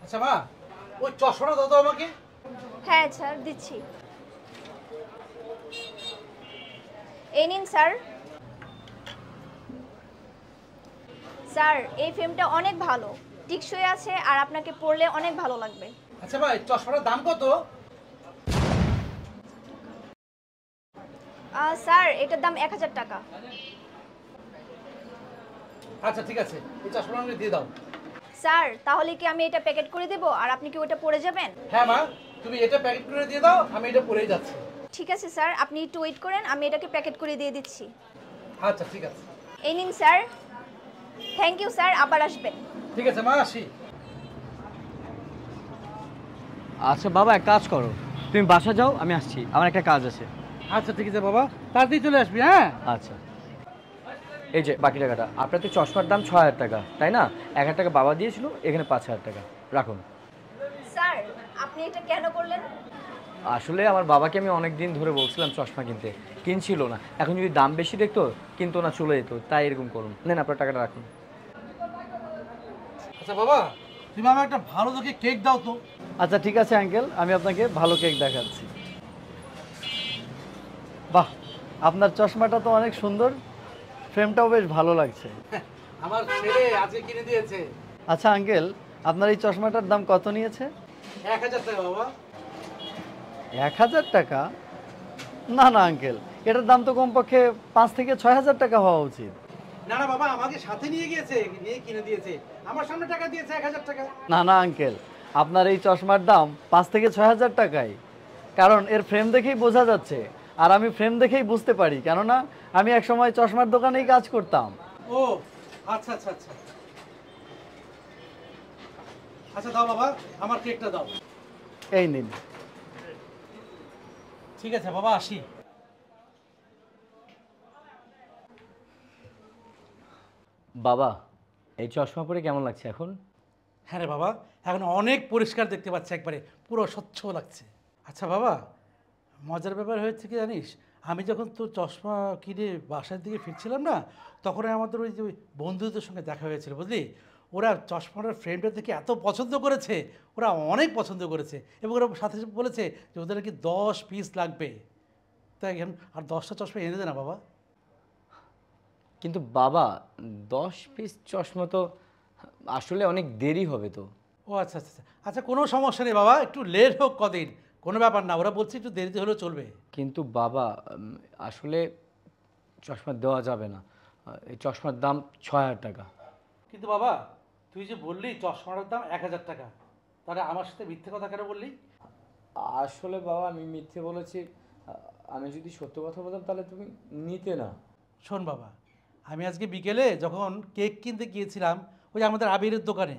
আচ্ছা মা, ওই চশমাটা দাও তো আমাকে। হ্যাঁ স্যার দিচ্ছি। এই নিন স্যার। স্যার এই ফ্রেমটা অনেক ভালো, টিকসই আছে আর আপনাকে পরলে অনেক ভালো লাগবে। আচ্ছা ভাই, চশমাটার দাম কত? স্যার এটার দাম 1000 টাকা। আচ্ছা ঠিক আছে, এই চশমাটা আমাকে দিয়ে দাও। স্যার তাহলে কি আমি এটা প্যাকেট করে দেব আর আপনি কি ওটা পরে যাবেন? হ্যাঁ মা, তুমি এটা প্যাকেট করে দিয়ে দাও, আমি এটা পরেই যাচ্ছি। ঠিক আছে স্যার, আপনি একটু ওয়েট করেন, আমি এটাকে প্যাকেট করে দিয়ে দিচ্ছি। আচ্ছা ঠিক আছে। এই নিন স্যার। থ্যাংক ইউ স্যার, আবার আসবেন। ঠিক আছে মা, আসি। আচ্ছা বাবা, এক কাজ করো, তুমি বাসা যাও, আমি আসছি, আমার একটা কাজ আছে। আচ্ছা ঠিক আছে বাবা, তাড়াতাড়ি চলে আসবি। হ্যাঁ আচ্ছা, এই যে বাকি টাকাটা, আপনার তো চশমার দাম 6000 টাকা তাই না? 1000 টাকা বাবা দিয়েছিল, এখানে 5000 টাকা রাখুন। স্যার আপনি এটা কেন করলেন? আসলে আমার বাবাকে আমি অনেক দিন ধরে বলছিলাম চশমা কিনতে, কিনছিল না। এখন যদি দাম বেশি দেখতো কিন্তু না, চলে যেত, তাই এরকম করুন। নেন আপনার টাকাটা রাখুন। আচ্ছা বাবা, তুমি আমার একটা ভালো দেখে কেক দাও তো। আচ্ছা ঠিক আছে আঙ্কেল, আমি আপনাকে ভালো কেক দেখাচ্ছি। বাহ, আপনার চশমাটা তো অনেক সুন্দর, ফ্রেমটাও বেশ ভালো লাগছে। আমার ছেলে আজকে কিনে দিয়েছে। আচ্ছা আঙ্কেল, আপনার এই চশমাটার দাম কত নিয়েছে? 1000 টাকা বাবা। 1000 টাকা? না না আঙ্কেল, এটার দাম তো কমপক্ষে 5 থেকে 6000 টাকা হওয়া উচিত। না না বাবা, আমাকে সাথে নিয়ে গিয়েছে, নিয়ে কিনে দিয়েছে, আমার সামনে টাকা দিয়েছে 1000 টাকা। না না আঙ্কেল, আপনার এই চশমার দাম 5 থেকে 6000 টাকাই, কারণ এর ফ্রেম দেখেই বোঝা যাচ্ছে। আর আমি ফ্রেম দেখেই বুঝতে পারি, কেননা আমি এক সময় চশমার দোকানেই কাজ করতাম। ও আচ্ছা আচ্ছা আচ্ছা। আচ্ছা দাও বাবা, আমার কেকটা দাও। এই নিন। ঠিক আছে বাবা, আসি। বাবা, এই চশমা পরে কেমন লাগছে এখন? হ্যাঁ রে বাবা, এখন অনেক পরিষ্কার দেখতে পাচ্ছি, একবারে পুরো স্বচ্ছ লাগছে। আচ্ছা বাবা, মজার ব্যাপার হয়েছে কি জানিস, আমি যখন তোর চশমা কিনে বাসার দিকে ফিরছিলাম না, তখন আমাদের ওই যে ওই বন্ধুদের সঙ্গে দেখা হয়েছিল, বুঝলি। ওরা চশমাটার ফ্রেমটা দেখে এত পছন্দ করেছে, ওরা অনেক পছন্দ করেছে, এবং ওরা সাথে সাথে বলেছে যে ওদের নাকি 10 পিস লাগবে। তাই এখন আর 10টা চশমা এনে দে না বাবা। কিন্তু বাবা, 10 পিস চশমা তো আসলে অনেক দেরি হবে তো। ও আচ্ছা আচ্ছা আচ্ছা আচ্ছা, কোনো সমস্যা নেই বাবা, একটু লেট হোক কদিন, কোনো ব্যাপার না, ওরা বলছে একটু দেরিতে হলেও চলবে। কিন্তু বাবা, আসলে চশমা দেওয়া যাবে না। এই চশমার দাম 6000 টাকা। কিন্তু বাবা, তুই যে বললি চশমাটার দাম 1000 টাকা, তাহলে আমার সাথে মিথ্যে কথা কেন বললি? আসলে বাবা, আমি মিথ্যে বলেছি। আমি যদি সত্য কথা বলতাম তাহলে তুমি নিতে না। শোন বাবা, আমি আজকে বিকেলে যখন কেক কিনতে গিয়েছিলাম ওই যে আমাদের আবিরের দোকানে,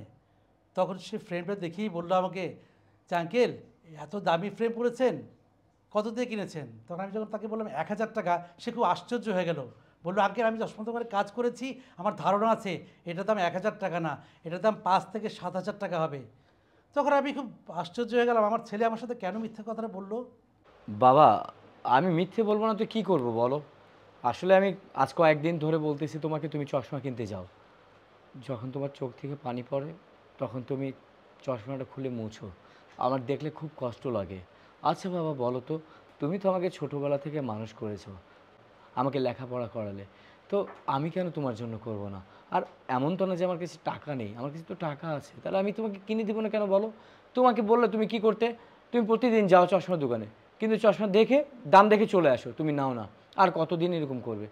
তখন সে ফ্রেমটা দেখেই বললো আমাকে যে আঙ্কেল, এত দামি ফ্রেম পড়েছেন, কত দিয়ে কিনেছেন? তখন আমি যখন তাকে বললাম 1000 টাকা, সে খুব আশ্চর্য হয়ে গেল। বললো আঙ্কেল, আমি চশমা দোকানে কাজ করেছি, আমার ধারণা আছে এটার দাম 1000 টাকা না, এটার দাম 5 থেকে 7000 টাকা হবে। তখন আমি খুব আশ্চর্য হয়ে গেলাম, আমার ছেলে আমার সাথে কেন মিথ্যা কথাটা বললো। বাবা, আমি মিথ্যে বলবো না তো কি করব বলো? আসলে আমি আজ কয়েকদিন ধরে বলতেছি তোমাকে, তুমি চশমা কিনতে যাও। যখন তোমার চোখ থেকে পানি পড়ে তখন তুমি চশমাটা খুলে মুছো। আমার দেখলে খুব কষ্ট লাগে। আচ্ছা বাবা, বলো তো, তুমি তো আমাকে ছোটোবেলা থেকে মানুষ করেছো, আমাকে লেখাপড়া করালে, তো আমি কেন তোমার জন্য করব না? আর এমন তো না যে আমার কাছে টাকা নেই, আমার কাছে তো টাকা আছে, তাহলে আমি তোমাকে কিনে দেবো না কেন বলো? তোমাকে বললে তুমি কি করতে? তুমি প্রতিদিন যাও চশমার দোকানে, কিন্তু চশমা দেখে দাম দেখে চলে আসো, তুমি নাও না। আর কতদিন এরকম করবে?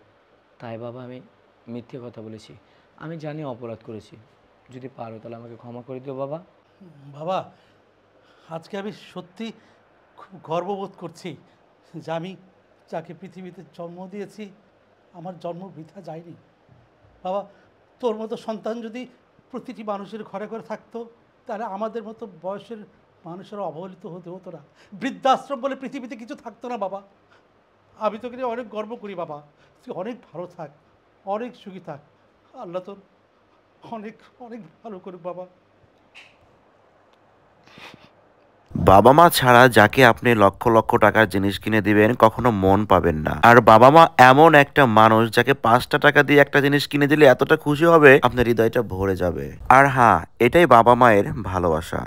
তাই বাবা, আমি মিথ্যে কথা বলেছি, আমি জানি অপরাধ করেছি। যদি পারো তাহলে আমাকে ক্ষমা করে দিও বাবা। বাবা, আজকে আমি সত্যি খুব গর্ববোধ করছি যে আমি যাকে পৃথিবীতে জন্ম দিয়েছি, আমার জন্ম বৃথা যায়নি। বাবা, তোর মতো সন্তান যদি প্রতিটি মানুষের ঘরে ঘরে থাকতো, তাহলে আমাদের মতো বয়সের মানুষেরা অবহেলিত হতে হতো না, বৃদ্ধাশ্রম বলে পৃথিবীতে কিছু থাকতো না। বাবা, আমি তোকে নিয়ে অনেক গর্ব করি বাবা, তুই অনেক ভালো থাক, অনেক সুখী থাক, আল্লাহ তোর অনেক অনেক ভালো করুক বাবা। বাবা মা ছাড়া যাকে আপনি লক্ষ লক্ষ টাকার জিনিস কিনে দিবেন কখনো মন পাবেন না। আর বাবা মা এমন একটা মানুষ যাকে 5টা টাকা দিয়ে একটা জিনিস কিনে দিলে এতটা খুশি হবে আপনার হৃদয়টা ভরে যাবে। আর হ্যাঁ, এটাই বাবা মায়ের ভালোবাসা।